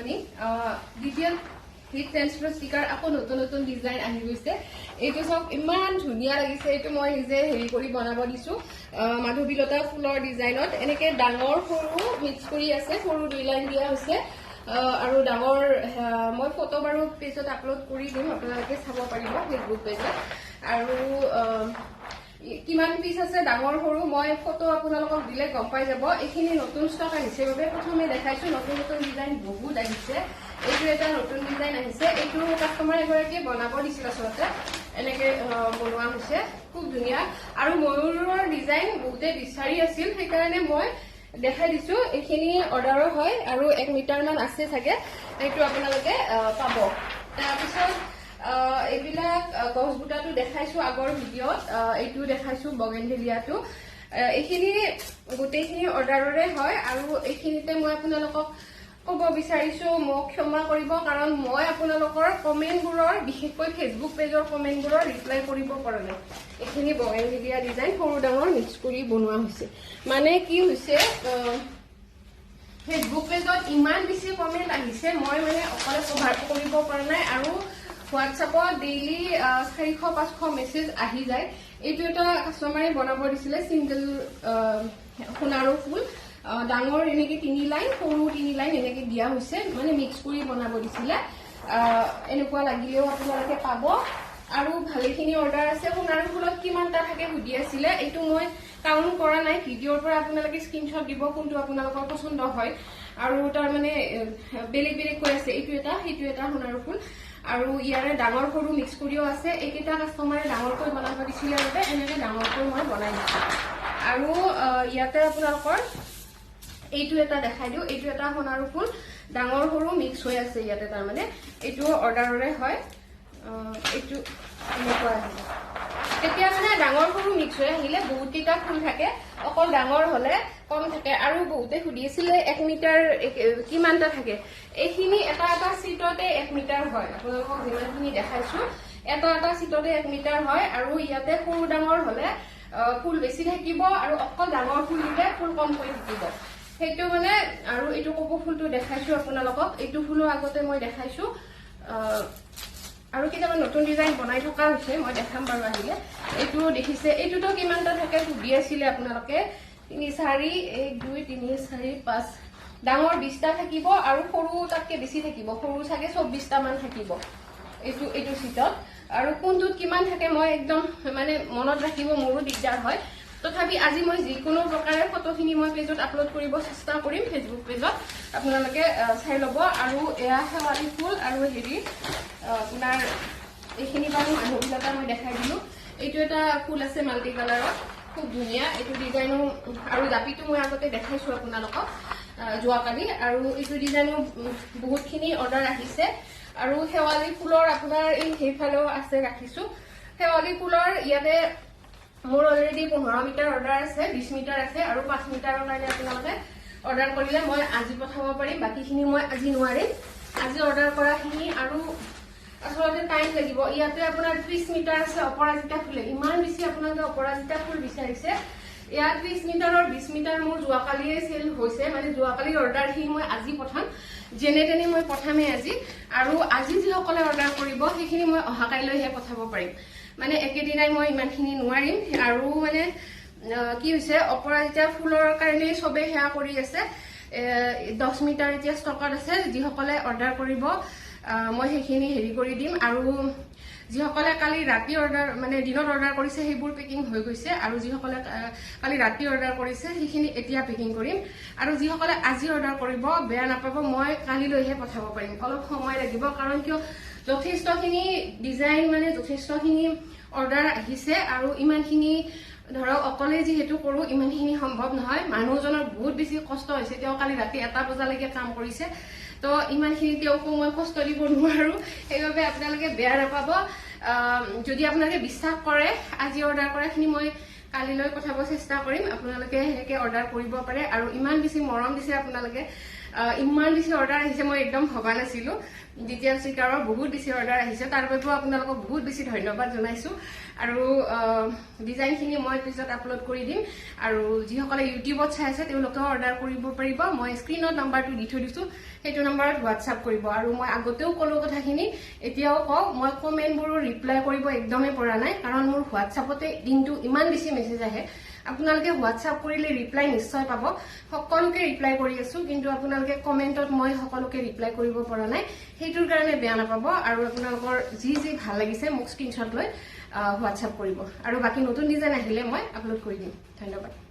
morning detail hit transfer sticker আকৌ নতুন নতুন ডিজাইন আহি গৈছে এইটো সব ইমান ধুনীয়া লাগিছে এইটো মই নিজে হেৰি কৰি বনাব দিছো মাধৱীলতা ফুলৰ ডিজাইনত এনেকে ডাঙৰ সৰু মিক্স কৰি আছে সৰু দুই লাইন দিয়া হৈছে আৰু ডাঙৰ মই ফটো বাৰু পেজত আপলোড কৰি দিম আপোনালোকে চাব পাৰিব ফেচবুক পেজত আৰু কিমান পিস আছে ডাঙৰ সৰু মই ফটো আপোনালোকক দিলে গম পাই যাব এইখিনি নতুন ষ্টক আহিছে বাবে প্ৰথমে দেখাইছো নতুন নতুন ডিজাইন বহুত আহিছে এইটো এটা নতুন ডিজাইন আহিছে এইটো কাস্টমাৰ এগৰাকীয়ে বনাব দিছিল আচলতে এনেকে বনোৱা হৈছে খুব ধুনীয়া আৰু ময়ূৰৰ ডিজাইন বহুতে বিচাৰি আছিল সেইকাৰণে মই দেখাই দিছো এইখিনি অৰ্ডাৰৰ হয় আৰু 1 মিটাৰ মান আছে চাগে এইটো আপোনালোকে পাব তাৰপিছত এইবিলাক গছ বুটাটো দেখাইছো আগৰ ভিডিঅ'ত এইটো দেখাইছো বগেনভেলিয়াটো এইখিনি গোটেইখিনি অৰ্ডাৰৰে হয় আৰু এইখিনিতে মই আপোনালোকক ক'ব বিচাৰিছো মোক ক্ষমা কৰিব কাৰণ মই আপোনালোকৰ কমেণ্টবোৰৰ বিশেষকৈ ফেচবুক পেজৰ কমেণ্টবোৰৰ ৰিপ্লাই কৰিব পৰা নাই এইখিনি বগেনভেলিয়া ডিজাইন সৰু ডাঙৰ মিক্স কৰি বনোৱা হৈছে মানে কি হৈছে ফেচবুক পেজত ইমান বেছি কমেণ্ট আহিছে মই মানে অকলে কভাৰ কৰিব পৰা নাই আৰু হোৱাটছএপত ডেইলি 400-500 মেছেজ আহি যায় এইটো এটা কাস্টমাৰে বনাব দিছিলে সিঙ্গেল সোণাৰু ফুল ডাঙৰ এনেকে 3 লাইন সৰু 3 লাইন এনেকে দিয়া হৈছে মানে মিক্স কৰি বনাব দিছিলে এনেকুৱা লাগিলেও আপোনালোকে পাব আৰু ভালেখিনি অৰ্ডাৰ আছে সোণাৰু ফুলত কিমানটা থাকে সুধি আছিলে এইটো মই কাউন্ট কৰা নাই ভিডিঅ'ৰ পৰা আপোনালোকে স্ক্ৰীনশ্বট দিব কোনটো আপোনালোকৰ পছন্দ হয় আৰু তাৰ মানে বেলেগ বেলেগ কৈ আছে এইটো এটা সেইটো এটা সোণাৰু ফুল আৰু ইয়াৰে ডাঙৰ সৰু মিক্স কৰিও আছে এইকেইটা কাস্টমাৰে ডাঙৰকৈ বনাব দিছিলে বাবে এনেকে ডাঙৰকৈ মই বনাই দিছো আৰু ইয়াতে আপোনালোকৰ এইটো এটা দেখাই দিও এইটো এটা সোণাৰু ফুল ডাঙৰ সৰু মিক্স হৈ আছে ইয়াতে তাৰ মানে এইটো অৰ্ডাৰৰে হয় এইটো এনেকুৱা আহিব তেতিয়া মানে ডাঙৰ সৰু মিক্স হৈ আহিলে বহুত কেইটা ফুল থাকে অকল ডাঙৰ হলে কম থাকে আৰু বহুতে সুধি আছিলে 1 মিটাৰ কিমানটা থাকে এইখিনি এটা এটা সিটতে 1 মিটাৰ হয় আপোনালোকক যিমানখিনি দেখাইছো এটা এটা সিটতে 1 মিটাৰ হয় আৰু ইয়াতে সৰু ডাঙৰ হলে ফুল বেছি থাকিব আৰু অকল ডাঙৰ ফুল দিলে ফুল কম হৈ থাকিব সেইটো মানে আৰু এইটো কপৌ ফুলটো দেখাইছো আপোনালোকক এইটো ফুলো আগতে মই দেখাইছো আৰু কিটাবা নতুন ডিজাইন বনাই থকা হৈছে মই দেখাম বাৰু আহিলে এইটো দেখিছে এইটোতো কিমানটা থাকে সুধি আছিলে আপোনালোকে 3 4 1 2 3 4 5 ডাঙৰ 20টা থাকিব আৰু সৰু তাতকে বেছি থাকিব সৰু চাগে 24টা মান থাকিব এইটো সিটত আৰু কোনটোত কিমান থাকে মই একদম মানে মনত ৰাখিব মোৰো দিগদাৰ হয় তথাপি আজি মই যিকোনো প্ৰকাৰে ফটোখিনি মই পেজত আপলোড কৰিব চেষ্টা কৰিম ফেচবুক পেজত আপোনালোকে চাই ল'ব আৰু এয়া শেৱালি ফুল আৰু হেৰি আপোনাৰ এইখিনি বাৰু মাধৱীলতা মই দেখাই দিলো এইটো এটা ফুল আছে মাল্টি কালাৰত খুব ধুনীয়া এইটো ডিজাইনো আৰু জাপিটো মই আগতে দেখাইছো আপোনালোকক যোৱাকালি আৰু এইটো ডিজাইনো বহুতখিনি অৰ্ডাৰ আহিছে আৰু শেৱালি ফুলৰ আপোনাৰ এই হেইফালেও আছে ৰাখিছো শেৱালি ফুলৰ ইয়াতে মোৰ অলৰেডি 15 মিটাৰ অৰ্ডাৰ আছে 20 মিটাৰ আছে আৰু 5 মিটাৰৰ কাৰণে আপোনালোকে অৰ্ডাৰ কৰিলে মই আজি পঠাব পাৰিম বাকিখিনি মই আজি নোৱাৰিম আজি অৰ্ডাৰ কৰাখিনি আৰু আসলে টাইম লাগিব ইয়াতে আপোনাৰ 30 মিটাৰ আছে অপৰাজিতা ফুলে ইমান বেছি আপোনালোকে অপৰাজিতা ফুল বিচাৰিছে ইয়াত 30 মিটাৰৰ 20 মিটাৰ মোৰ যোৱাকালিয়ে সেল হৈছে মানে যোৱাকালিৰ অৰ্ডাৰখিনি মই আজি পঠাম যেনে তেনে মই পঠামে আজি আৰু আজি যিসকলে অৰ্ডাৰ কৰিব সেইখিনি মই অহাকাইলৈহে পঠাব পাৰিম মানে একেদিনাই মই ইমানখিনি নোৱাৰিম আৰু মানে কি হৈছে অপৰাজিতা ফুলৰ কাৰণে সবে হেয়া কৰি আছে 10 মিটাৰ এতিয়া ষ্টকত আছে যিসকলে অৰ্ডাৰ কৰিব মই সেইখিনি হেৰি কৰি দিম আৰু যিসকলে কালি ৰাতি অৰ্ডাৰ মানে দিনত অৰ্ডাৰ কৰিছে সেইবোৰ পেকিং হৈ গৈছে আৰু যিসকলে কালি ৰাতি অৰ্ডাৰ কৰিছে সেইখিনি এতিয়া পেকিং কৰিম আৰু যিসকলে আজি অৰ্ডাৰ কৰিব বেয়া নাপাব মই কালিলৈহে পঠাব পাৰিম অলপ সময় লাগিব কাৰণ কিয় যথেষ্টখিনি ডিজাইন মানে যথেষ্টখিনি অৰ্ডাৰ আহিছে আৰু ইমানখিনি ধৰক অকলে যিহেতু কৰো ইমানখিনি সম্ভৱ নহয় মানুহজনৰ বহুত বেছি কষ্ট হৈছে তেওঁ কালি ৰাতি 1টা বজালৈকে কাম কৰিছে তো ইমানখিনি তেওঁকো মই কষ্ট দিব নোৱাৰো সেইবাবে আপোনালোকে বেয়া নাপাব যদি আপোনালোকে বিশ্বাস কৰে আজি অৰ্ডাৰ কৰাখিনি মই কালিলৈ পঠাব চেষ্টা কৰিম আপোনালোকে হেকে অৰ্ডাৰ কৰিব পাৰে আৰু ইমান বেছি মৰম দিছে আপোনালোকে ইমান বেছি অৰ্ডাৰ আহিছে মই একদম ভবা নাছিলো ডিজিটেল ষ্টিকাৰৰ বহুত বেছি অৰ্ডাৰ আহিছে তাৰ বাবেও আপোনালোকক বহুত বেছি ধন্যবাদ জনাইছো আৰু ডিজাইনখিনি মই পিছত আপলোড কৰি দিম আৰু যিসকলে ইউটিউবত চাই আছে তেওঁলোকেও অৰ্ডাৰ কৰিব পাৰিব মই স্ক্ৰীনত নাম্বাৰটো দি থৈ দিছো সেইটো নাম্বাৰত হোৱাটছআপ কৰিব আৰু মই আগতেও ক'লো কথাখিনি এতিয়াও কওঁ মই কমেণ্টবোৰো ৰিপ্লাই কৰিব একদমেই পৰা নাই কাৰণ মোৰ হোৱাটছআপতে দিনটো ইমান বেছি মেছেজ আহে আপোনালোকে হোৱাটছআপ কৰিলে ৰিপ্লাই নিশ্চয় পাব সকলোকে ৰিপ্লাই কৰি আছো কিন্তু আপোনালোকে কমেণ্টত মই সকলোকে ৰিপ্লাই কৰিব পৰা নাই সেইটোৰ কাৰণে বেয়া নাপাব আৰু আপোনালোকৰ যি যি ভাল লাগিছে মোক স্ক্ৰীনশ্বট লৈ হোৱাটছআপ কৰিব আৰু বাকি নতুন ডিজাইন আহিলে মই আপলোড কৰি দিম ধন্যবাদ